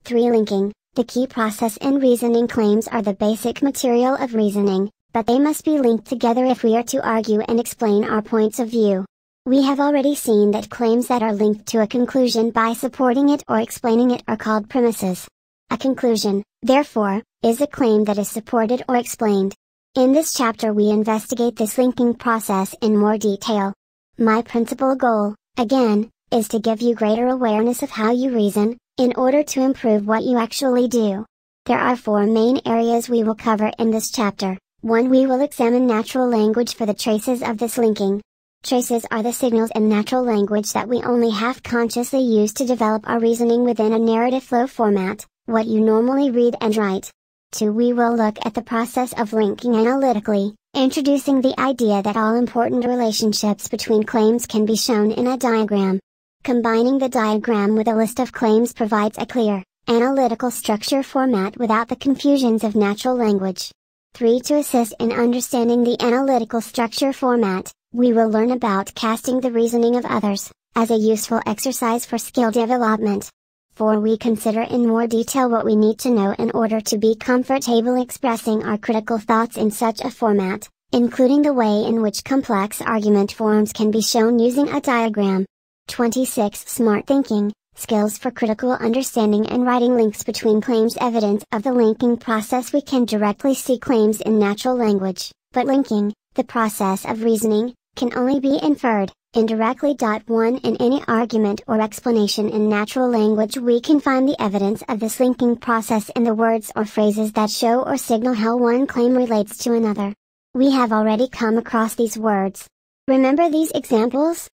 3. Linking. The key process in reasoning. Claims are the basic material of reasoning, but they must be linked together if we are to argue and explain our points of view. We have already seen that claims that are linked to a conclusion by supporting it or explaining it are called premises. A conclusion, therefore, is a claim that is supported or explained. In this chapter we investigate this linking process in more detail. My principal goal, again, is to give you greater awareness of how you reason, in order to improve what you actually do. There are 4 main areas we will cover in this chapter. 1. We will examine natural language for the traces of this linking. Traces are the signals in natural language that we only half-consciously use to develop our reasoning within a narrative flow format, what you normally read and write. 2. We will look at the process of linking analytically, introducing the idea that all important relationships between claims can be shown in a diagram. Combining the diagram with a list of claims provides a clear, analytical structure format without the confusions of natural language. 3. To assist in understanding the analytical structure format, we will learn about casting the reasoning of others, as a useful exercise for skill development. 4. We consider in more detail what we need to know in order to be comfortable expressing our critical thoughts in such a format, including the way in which complex argument forms can be shown using a diagram. 26. Smart thinking, skills for critical understanding and writing links between claims. Evidence of the linking process. We can directly see claims in natural language, but linking, the process of reasoning, can only be inferred, indirectly. 1. In any argument or explanation in natural language we can find the evidence of this linking process in the words or phrases that show or signal how one claim relates to another. We have already come across these words. Remember these examples?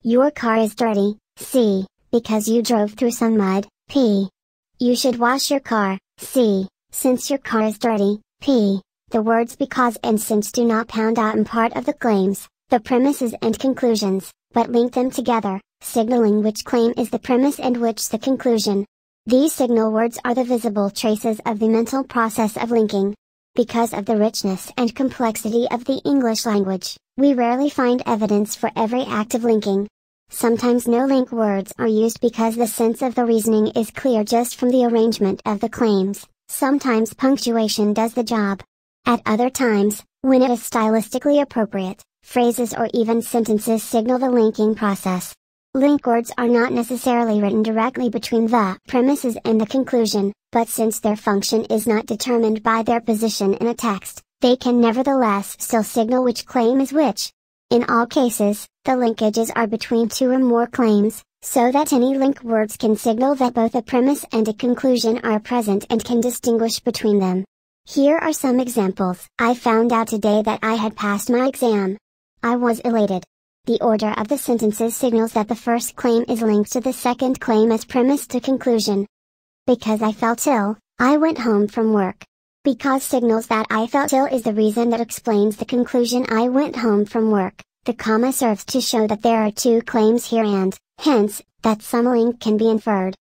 Your car is dirty, C, because you drove through some mud, P. You should wash your car, C, since your car is dirty, P. The words because and since do not pound out in part of the claims, the premises and conclusions, but link them together, signaling which claim is the premise and which the conclusion. These signal words are the visible traces of the mental process of linking. Because of the richness and complexity of the English language, we rarely find evidence for every act of linking. Sometimes no link words are used because the sense of the reasoning is clear just from the arrangement of the claims. Sometimes punctuation does the job. At other times, when it is stylistically appropriate, phrases or even sentences signal the linking process. Link words are not necessarily written directly between the premises and the conclusion, but since their function is not determined by their position in a text, they can nevertheless still signal which claim is which. In all cases, the linkages are between 2 or more claims, so that any link words can signal that both a premise and a conclusion are present and can distinguish between them. Here are some examples. I found out today that I had passed my exam. I was elated. The order of the sentences signals that the first claim is linked to the second claim as premise to conclusion. Because I felt ill, I went home from work. Because signals that I felt ill is the reason that explains the conclusion I went home from work. The comma serves to show that there are 2 claims here and, hence, that some link can be inferred.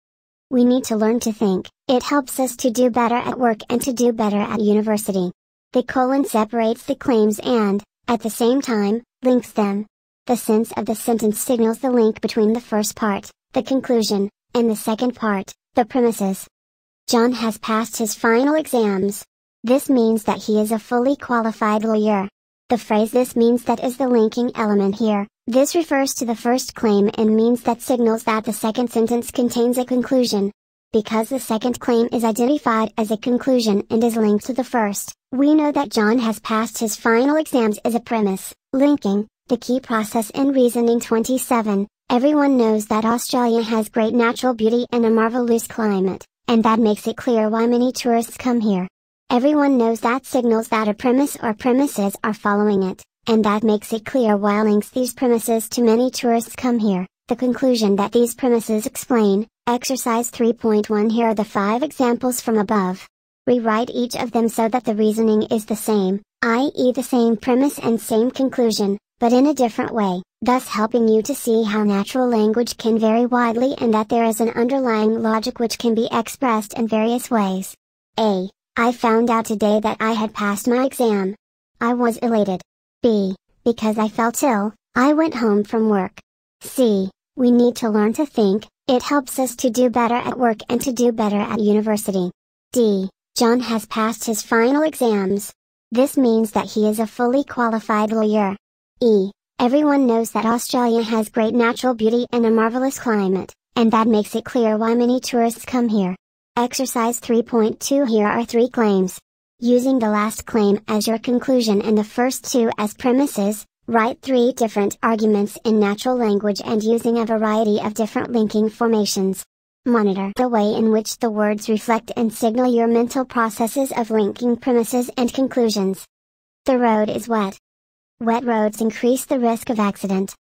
We need to learn to think. It helps us to do better at work and to do better at university. The colon separates the claims and, at the same time, links them. The sense of the sentence signals the link between the first part, the conclusion, and the second part, the premises. John has passed his final exams. This means that he is a fully qualified lawyer. The phrase "this means that" is the linking element here. This refers to the first claim and means that signals that the second sentence contains a conclusion. Because the second claim is identified as a conclusion and is linked to the first, we know that John has passed his final exams is a premise. Linking, the key process in reasoning. 27. Everyone knows that Australia has great natural beauty and a marvelous climate, and that makes it clear why many tourists come here. Everyone knows that signals that a premise or premises are following it, and that makes it clear why links these premises to many tourists come here. The conclusion that these premises explain. Exercise 3.1. Here are the 5 examples from above. Rewrite each of them so that the reasoning is the same, i.e. the same premise and same conclusion, but in a different way, thus helping you to see how natural language can vary widely and that there is an underlying logic which can be expressed in various ways. A. I found out today that I had passed my exam. I was elated. B. Because I felt ill, I went home from work. C. We need to learn to think. It helps us to do better at work and to do better at university. D. John has passed his final exams. This means that he is a fully qualified lawyer. E. Everyone knows that Australia has great natural beauty and a marvelous climate, and that makes it clear why many tourists come here. Exercise 3.2. Here are 3 claims. Using the last claim as your conclusion and the first 2 as premises, write 3 different arguments in natural language and using a variety of different linking formations. Monitor the way in which the words reflect and signal your mental processes of linking premises and conclusions. The road is wet. Wet roads increase the risk of accident.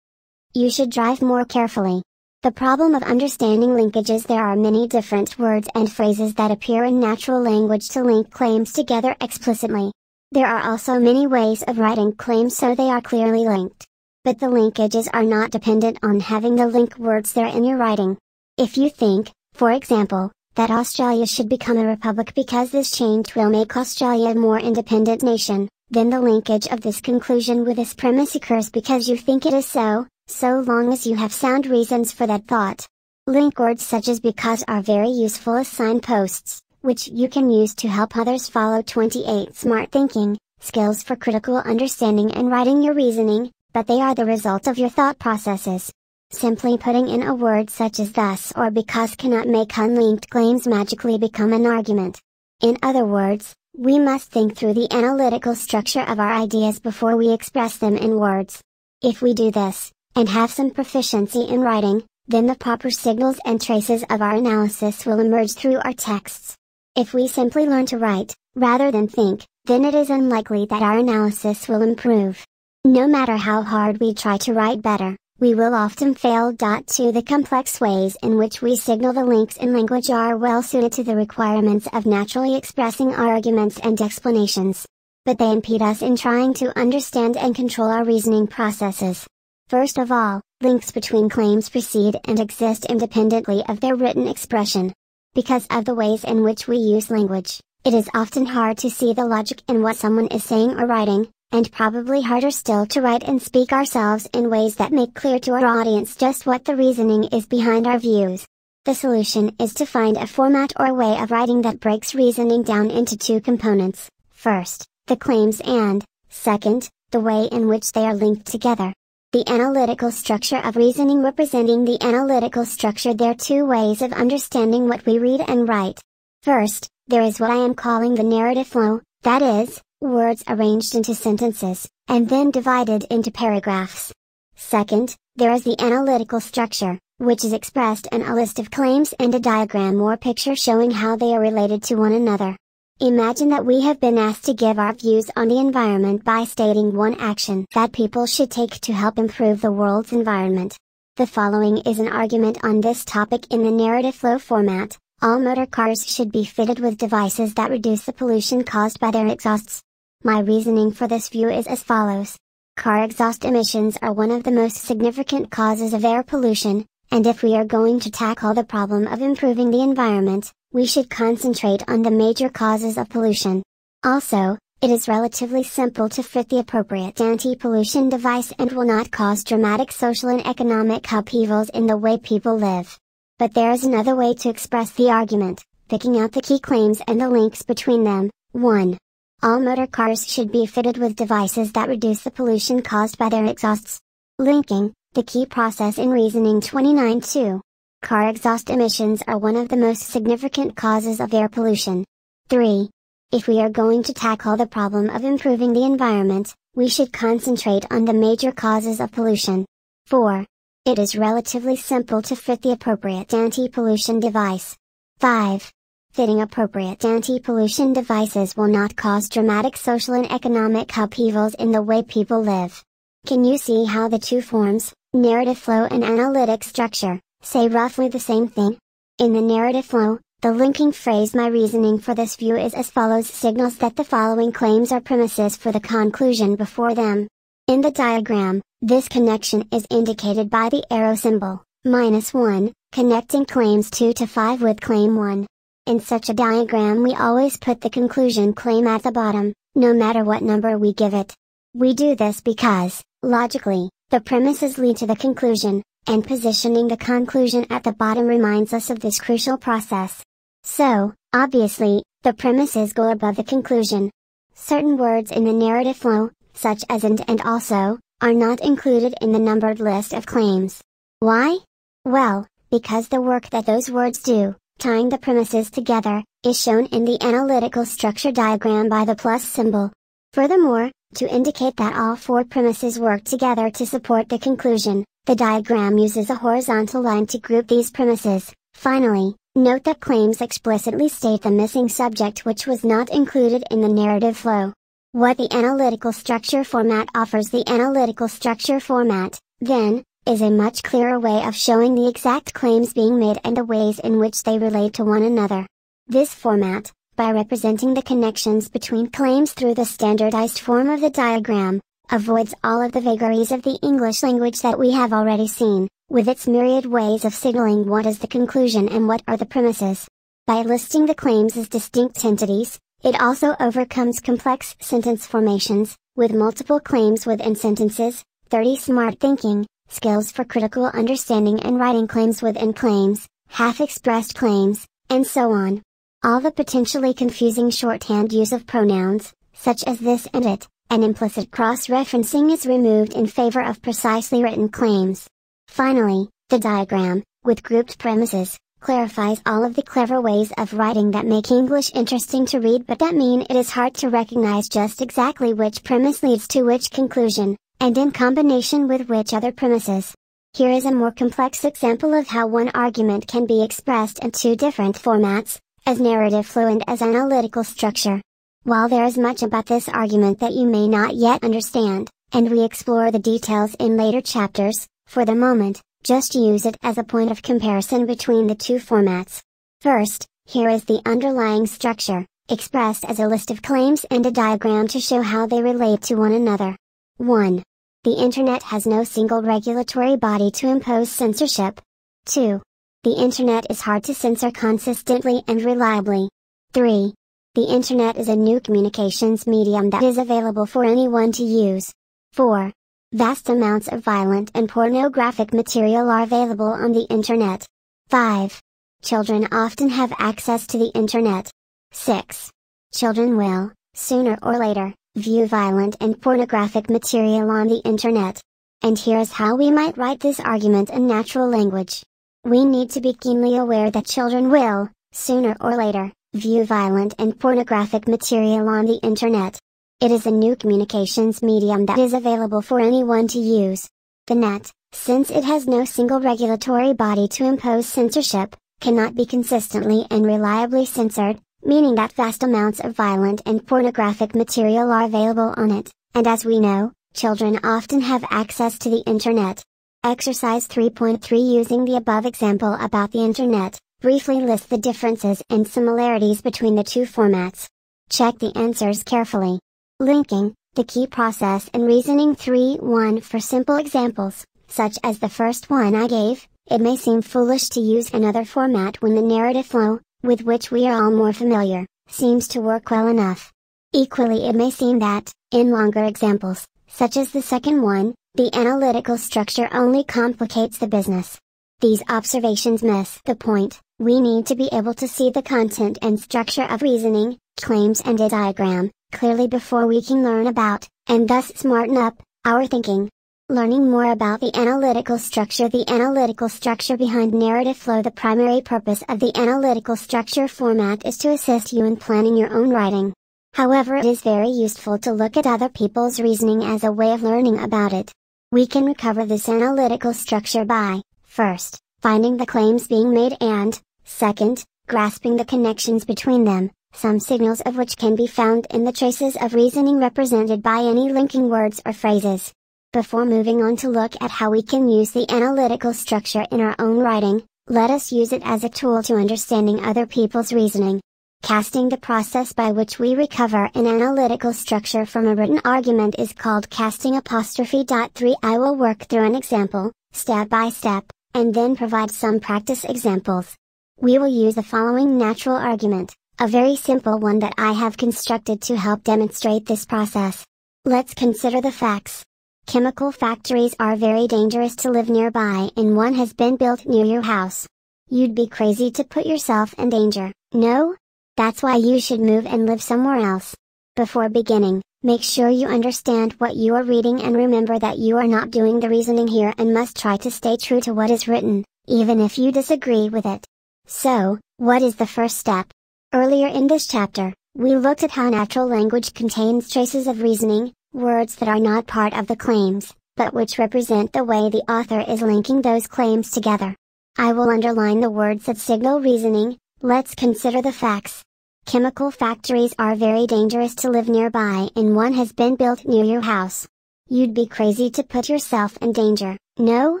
You should drive more carefully. The problem of understanding linkages. There are many different words and phrases that appear in natural language to link claims together explicitly. There are also many ways of writing claims so they are clearly linked. But the linkages are not dependent on having the link words there in your writing. If you think, for example, that Australia should become a republic because this change will make Australia a more independent nation, then the linkage of this conclusion with this premise occurs because you think it is so long as you have sound reasons for that thought. Link words such as because are very useful as signposts, which you can use to help others follow. 28 Smart thinking, skills for critical understanding and writing your reasoning, but they are the result of your thought processes. Simply putting in a word such as thus or because cannot make unlinked claims magically become an argument. In other words, we must think through the analytical structure of our ideas before we express them in words. If we do this, and have some proficiency in writing, then the proper signals and traces of our analysis will emerge through our texts. If we simply learn to write, rather than think, then it is unlikely that our analysis will improve. No matter how hard we try to write better, we will often fail. 2 The complex ways in which we signal the links in language are well suited to the requirements of naturally expressing our arguments and explanations. But they impede us in trying to understand and control our reasoning processes. First of all, links between claims precede and exist independently of their written expression. Because of the ways in which we use language, it is often hard to see the logic in what someone is saying or writing, and probably harder still to write and speak ourselves in ways that make clear to our audience just what the reasoning is behind our views. The solution is to find a format or way of writing that breaks reasoning down into 2 components. First, the claims and, second, the way in which they are linked together. The analytical structure of reasoning. Representing the analytical structure, there are 2 ways of understanding what we read and write. First, there is what I am calling the narrative flow, that is, words arranged into sentences, and then divided into paragraphs. Second, there is the analytical structure, which is expressed in a list of claims and a diagram or picture showing how they are related to one another. Imagine that we have been asked to give our views on the environment by stating one action that people should take to help improve the world's environment. The following is an argument on this topic in the narrative flow format. All motor cars should be fitted with devices that reduce the pollution caused by their exhausts. My reasoning for this view is as follows. Car exhaust emissions are one of the most significant causes of air pollution, and if we are going to tackle the problem of improving the environment, we should concentrate on the major causes of pollution. Also, it is relatively simple to fit the appropriate anti-pollution device and will not cause dramatic social and economic upheavals in the way people live. But there is another way to express the argument, picking out the key claims and the links between them. 1. All motor cars should be fitted with devices that reduce the pollution caused by their exhausts. Linking, the key process in reasoning. 29.2. Car exhaust emissions are one of the most significant causes of air pollution. 3. If we are going to tackle the problem of improving the environment, we should concentrate on the major causes of pollution. 4. It is relatively simple to fit the appropriate anti-pollution device. 5. Fitting appropriate anti-pollution devices will not cause dramatic social and economic upheavals in the way people live. Can you see how the 2 forms, narrative flow and analytic structure, say roughly the same thing? In the narrative flow, the linking phrase "my reasoning for this view is as follows" signals that the following claims are premises for the conclusion before them. In the diagram, this connection is indicated by the arrow symbol, -1, connecting claims 2 to 5 with claim 1. In such a diagram we always put the conclusion claim at the bottom, no matter what number we give it. We do this because, logically, the premises lead to the conclusion, and positioning the conclusion at the bottom reminds us of this crucial process. So, obviously, the premises go above the conclusion. Certain words in the narrative flow, such as and also, are not included in the numbered list of claims. Why? Well, because the work that those words do, tying the premises together, is shown in the analytical structure diagram by the plus symbol. Furthermore, to indicate that all four premises work together to support the conclusion, the diagram uses a horizontal line to group these premises. Finally, note that claims explicitly state the missing subject which was not included in the narrative flow. What the analytical structure format offers. The analytical structure format, then, is a much clearer way of showing the exact claims being made and the ways in which they relate to one another. This format, by representing the connections between claims through the standardized form of the diagram, avoids all of the vagaries of the English language that we have already seen, with its myriad ways of signaling what is the conclusion and what are the premises. By listing the claims as distinct entities, it also overcomes complex sentence formations, with multiple claims within sentences, 30 smart thinking, skills for critical understanding and writing claims within claims, half-expressed claims, and so on. All the potentially confusing shorthand use of pronouns, such as this and it, and implicit cross-referencing is removed in favor of precisely written claims. Finally, the diagram, with grouped premises, clarifies all of the clever ways of writing that make English interesting to read but that mean it is hard to recognize just exactly which premise leads to which conclusion, and in combination with which other premises. Here is a more complex example of how one argument can be expressed in two different formats, as narrative flow and as analytical structure. While there is much about this argument that you may not yet understand, and we explore the details in later chapters, for the moment, just use it as a point of comparison between the two formats. First, here is the underlying structure, expressed as a list of claims and a diagram to show how they relate to one another. 1. The Internet has no single regulatory body to impose censorship. 2. The Internet is hard to censor consistently and reliably. 3. The Internet is a new communications medium that is available for anyone to use. 4. Vast amounts of violent and pornographic material are available on the Internet. 5. Children often have access to the Internet. 6. Children will, sooner or later, view violent and pornographic material on the Internet. And here's how we might write this argument in natural language. We need to be keenly aware that children will, sooner or later, view violent and pornographic material on the Internet. It is a new communications medium that is available for anyone to use. The net, since it has no single regulatory body to impose censorship, cannot be consistently and reliably censored, meaning that vast amounts of violent and pornographic material are available on it, and as we know, children often have access to the Internet. Exercise 3.3. Using the above example about the Internet, briefly list the differences and similarities between the two formats. Check the answers carefully. Linking, the key process in reasoning 3.1. For simple examples, such as the first one I gave, it may seem foolish to use another format when the narrative flow, with which we are all more familiar, seems to work well enough. Equally, it may seem that, in longer examples, such as the second one, the analytical structure only complicates the business. These observations miss the point. We need to be able to see the content and structure of reasoning, claims and a diagram, clearly before we can learn about, and thus smarten up, our thinking. Learning more about the analytical structure. The analytical structure behind narrative flow. The primary purpose of the analytical structure format is to assist you in planning your own writing. However, it is very useful to look at other people's reasoning as a way of learning about it. We can recover this analytical structure by, first, finding the claims being made and, second, grasping the connections between them, some signals of which can be found in the traces of reasoning represented by any linking words or phrases. Before moving on to look at how we can use the analytical structure in our own writing, let us use it as a tool to understanding other people's reasoning. Casting, the process by which we recover an analytical structure from a written argument, is called casting. 3. I will work through an example, step by step, and then provide some practice examples. We will use the following natural argument, a very simple one that I have constructed to help demonstrate this process. Let's consider the facts. Chemical factories are very dangerous to live nearby, and one has been built near your house. You'd be crazy to put yourself in danger, no? That's why you should move and live somewhere else. Before beginning, make sure you understand what you are reading and remember that you are not doing the reasoning here and must try to stay true to what is written, even if you disagree with it. So, what is the first step? Earlier in this chapter, we looked at how natural language contains traces of reasoning, words that are not part of the claims, but which represent the way the author is linking those claims together. I will underline the words that signal reasoning. Let's consider the facts. Chemical factories are very dangerous to live nearby, and one has been built near your house. You'd be crazy to put yourself in danger, no?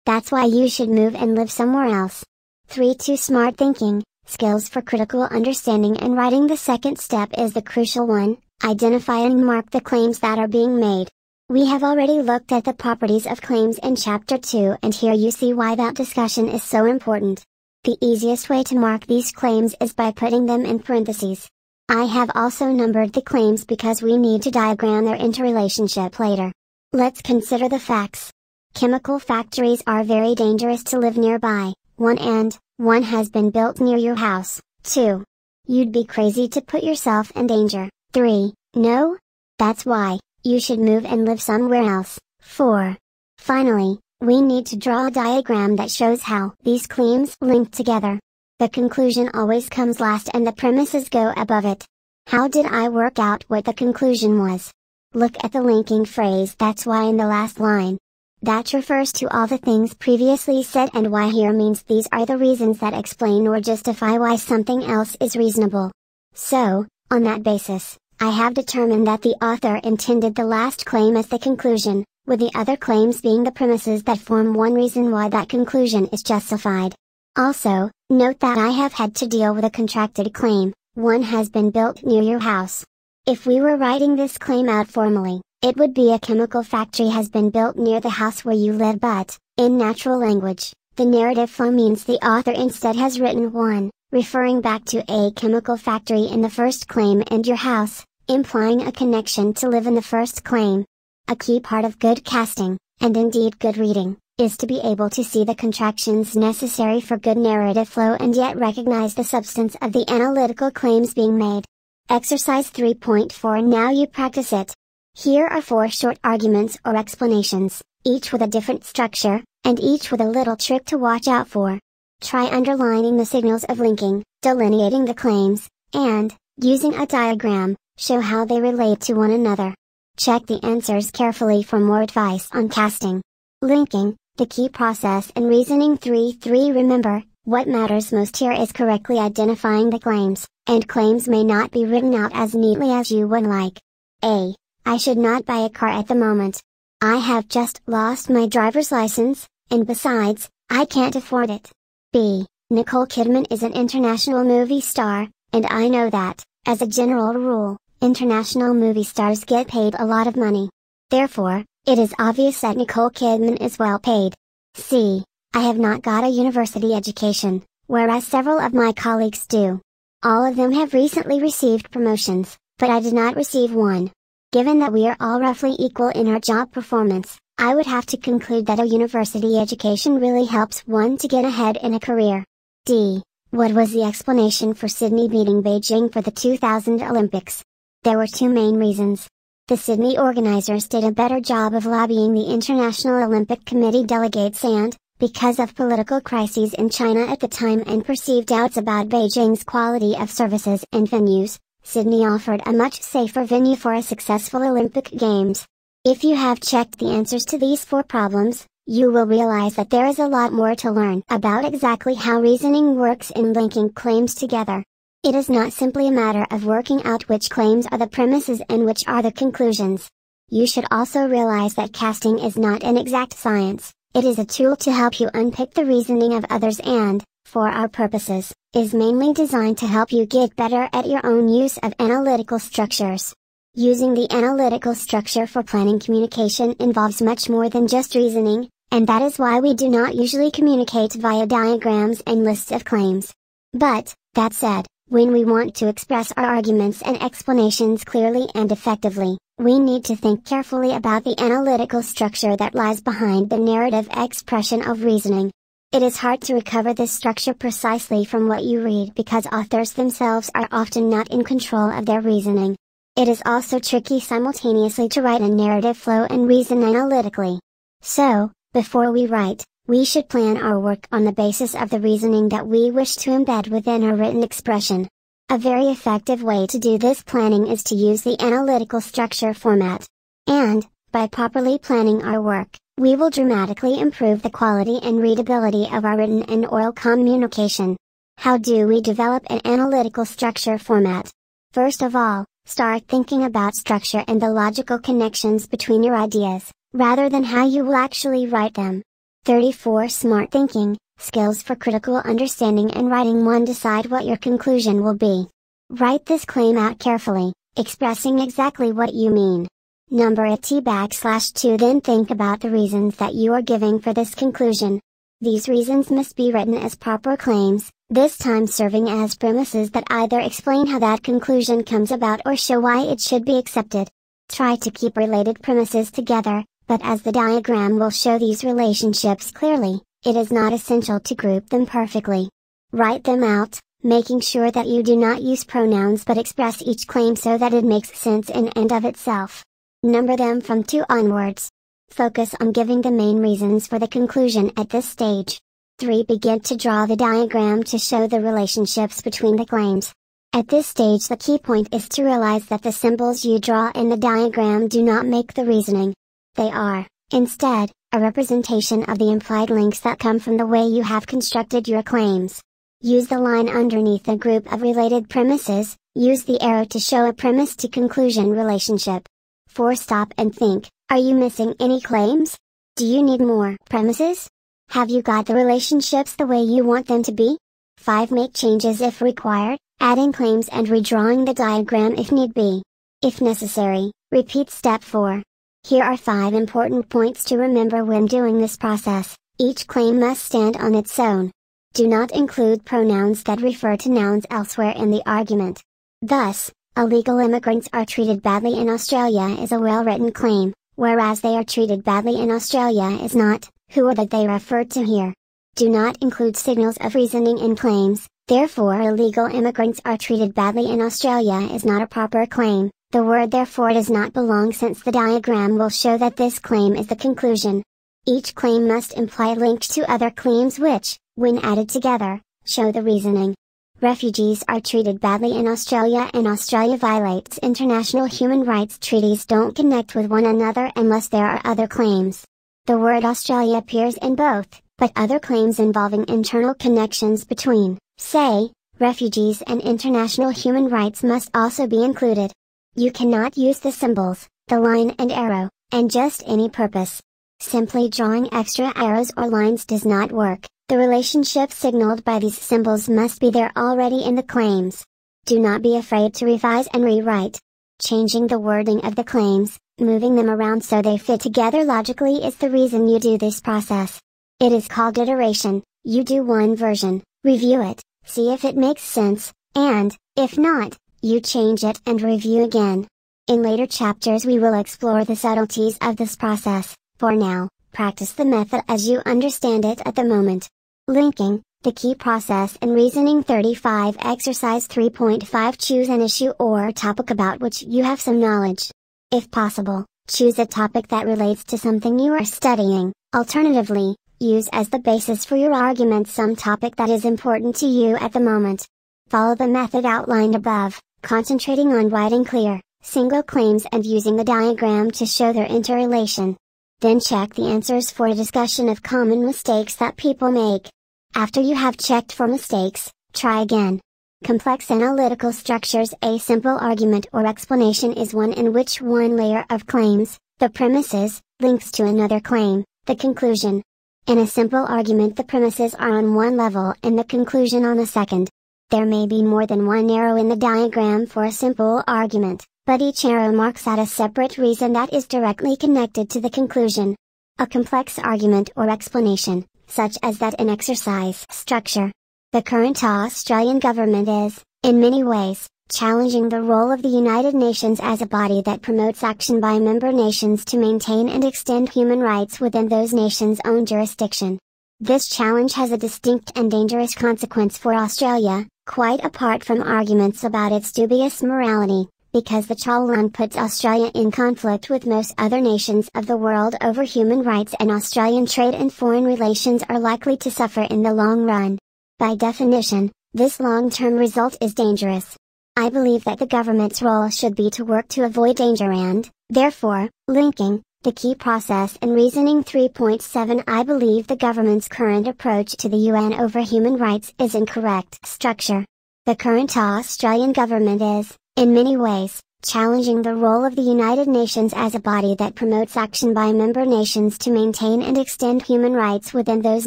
That's why you should move and live somewhere else. 3. Smart thinking, skills for critical understanding and writing. The second step is the crucial one: identify and mark the claims that are being made. We have already looked at the properties of claims in Chapter 2, and here you see why that discussion is so important. The easiest way to mark these claims is by putting them in parentheses. I have also numbered the claims because we need to diagram their interrelationship later. Let's consider the facts. Chemical factories are very dangerous to live nearby, 1, and one has been built near your house, 2. You'd be crazy to put yourself in danger, 3. No? That's why you should move and live somewhere else, 4. Finally, we need to draw a diagram that shows how these claims link together. The conclusion always comes last and the premises go above it. How did I work out what the conclusion was? Look at the linking phrase "that's why" in the last line. That refers to all the things previously said, and "why" here means these are the reasons that explain or justify why something else is reasonable. So, on that basis, I have determined that the author intended the last claim as the conclusion, with the other claims being the premises that form one reason why that conclusion is justified. Also, note that I have had to deal with a contracted claim: one has been built near your house. If we were writing this claim out formally, it would be a chemical factory has been built near the house where you live, but, in natural language, the narrative flow means the author instead has written one, referring back to a chemical factory in the first claim and your house, implying a connection to live in the first claim. A key part of good casting, and indeed good reading, is to be able to see the contractions necessary for good narrative flow and yet recognize the substance of the analytical claims being made. Exercise 3.4. Now you practice it. Here are 4 short arguments or explanations, each with a different structure, and each with a little trick to watch out for. Try underlining the signals of linking, delineating the claims, and, using a diagram, show how they relate to one another. Check the answers carefully for more advice on casting. Linking, the key process in reasoning. 3. Remember, what matters most here is correctly identifying the claims, and claims may not be written out as neatly as you would like. A. I should not buy a car at the moment. I have just lost my driver's license, and besides, I can't afford it. B. Nicole Kidman is an international movie star, and I know that, as a general rule, international movie stars get paid a lot of money. Therefore, it is obvious that Nicole Kidman is well paid. C. I have not got a university education, whereas several of my colleagues do. All of them have recently received promotions, but I did not receive one. Given that we are all roughly equal in our job performance, I would have to conclude that a university education really helps one to get ahead in a career. D. What was the explanation for Sydney beating Beijing for the 2000 Olympics? There were 2 main reasons. The Sydney organizers did a better job of lobbying the International Olympic Committee delegates, and, because of political crises in China at the time and perceived doubts about Beijing's quality of services and venues, Sydney offered a much safer venue for a successful Olympic Games. If you have checked the answers to these 4 problems, you will realize that there is a lot more to learn about exactly how reasoning works in linking claims together. It is not simply a matter of working out which claims are the premises and which are the conclusions. You should also realize that casting is not an exact science, it is a tool to help you unpick the reasoning of others and, for our purposes, is mainly designed to help you get better at your own use of analytical structures. Using the analytical structure for planning communication involves much more than just reasoning, and that is why we do not usually communicate via diagrams and lists of claims. But, that said, When we want to express our arguments and explanations clearly and effectively, we need to think carefully about the analytical structure that lies behind the narrative expression of reasoning. It is hard to recover this structure precisely from what you read because authors themselves are often not in control of their reasoning. It is also tricky simultaneously to write a narrative flow and reason analytically. So, before we write, we should plan our work on the basis of the reasoning that we wish to embed within our written expression. A very effective way to do this planning is to use the analytical structure format. And, by properly planning our work, we will dramatically improve the quality and readability of our written and oral communication. How do we develop an analytical structure format? First of all, start thinking about structure and the logical connections between your ideas, rather than how you will actually write them. 34 Smart thinking, skills for critical understanding and writing. 1. Decide what your conclusion will be. Write this claim out carefully, expressing exactly what you mean. Number it T/2. Then think about the reasons that you are giving for this conclusion. These reasons must be written as proper claims, this time serving as premises that either explain how that conclusion comes about or show why it should be accepted. Try to keep related premises together, but as the diagram will show these relationships clearly, it is not essential to group them perfectly. Write them out, making sure that you do not use pronouns but express each claim so that it makes sense in and of itself. Number them from 2 onwards. Focus on giving the main reasons for the conclusion at this stage. 3. Begin to draw the diagram to show the relationships between the claims. At this stage the key point is to realize that the symbols you draw in the diagram do not make the reasoning. They are, instead, a representation of the implied links that come from the way you have constructed your claims. Use the line underneath a group of related premises, use the arrow to show a premise to conclusion relationship. 4. Stop and think, are you missing any claims? Do you need more premises? Have you got the relationships the way you want them to be? 5. Make changes if required, adding claims and redrawing the diagram if need be. If necessary, repeat step 4. Here are 5 important points to remember when doing this process. Each claim must stand on its own. Do not include pronouns that refer to nouns elsewhere in the argument. Thus, illegal immigrants are treated badly in Australia is a well-written claim, whereas they are treated badly in Australia is not. Who are that they referred to here? Do not include signals of reasoning in claims, therefore illegal immigrants are treated badly in Australia is not a proper claim. The word therefore does not belong since the diagram will show that this claim is the conclusion. Each claim must imply links to other claims which, when added together, show the reasoning. Refugees are treated badly in Australia and Australia violates international human rights treaties don't connect with one another unless there are other claims. The word Australia appears in both, but other claims involving internal connections between, say, refugees and international human rights must also be included. You cannot use the symbols, the line and arrow, and just any purpose. Simply drawing extra arrows or lines does not work. The relationship signaled by these symbols must be there already in the claims. Do not be afraid to revise and rewrite. Changing the wording of the claims, moving them around so they fit together logically is the reason you do this process. It is called iteration. You do one version, review it, see if it makes sense, and, if not, you change it and review again. In later chapters we will explore the subtleties of this process. For now, practice the method as you understand it at the moment. Linking, the key process in reasoning. 35 Exercise 3.5 Choose an issue or topic about which you have some knowledge. If possible, choose a topic that relates to something you are studying. Alternatively, use as the basis for your argument some topic that is important to you at the moment. Follow the method outlined above, concentrating on writing clear, single claims and using the diagram to show their interrelation. Then check the answers for a discussion of common mistakes that people make. After you have checked for mistakes, try again. Complex analytical structures. A simple argument or explanation is one in which one layer of claims, the premises, links to another claim, the conclusion. In a simple argument the premises are on one level and the conclusion on a second. There may be more than one arrow in the diagram for a simple argument, but each arrow marks out a separate reason that is directly connected to the conclusion. A complex argument or explanation, such as that in exercise structure. The current Australian government is, In many ways, challenging the role of the United Nations as a body that promotes action by member nations to maintain and extend human rights within those nations' own jurisdiction. This challenge has a distinct and dangerous consequence for Australia, quite apart from arguments about its dubious morality, because the Challan puts Australia in conflict with most other nations of the world over human rights, and Australian trade and foreign relations are likely to suffer in the long run. By definition, this long-term result is dangerous. I believe that the government's role should be to work to avoid danger and, therefore, linking the key process and reasoning 3.7. I believe the government's current approach to the UN over human rights is incorrect structure. The current Australian government is, in many ways, challenging the role of the United Nations as a body that promotes action by member nations to maintain and extend human rights within those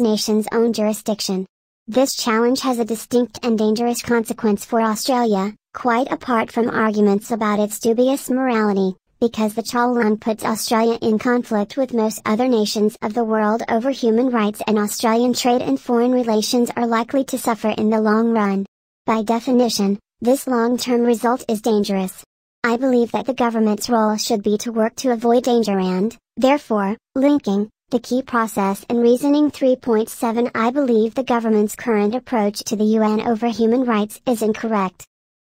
nations' own jurisdiction. This challenge has a distinct and dangerous consequence for Australia, quite apart from arguments about its dubious morality, because the Challan puts Australia in conflict with most other nations of the world over human rights, and Australian trade and foreign relations are likely to suffer in the long run. By definition, this long-term result is dangerous. I believe that the government's role should be to work to avoid danger and, therefore, linking the key process and reasoning 3.7. I believe the government's current approach to the UN over human rights is incorrect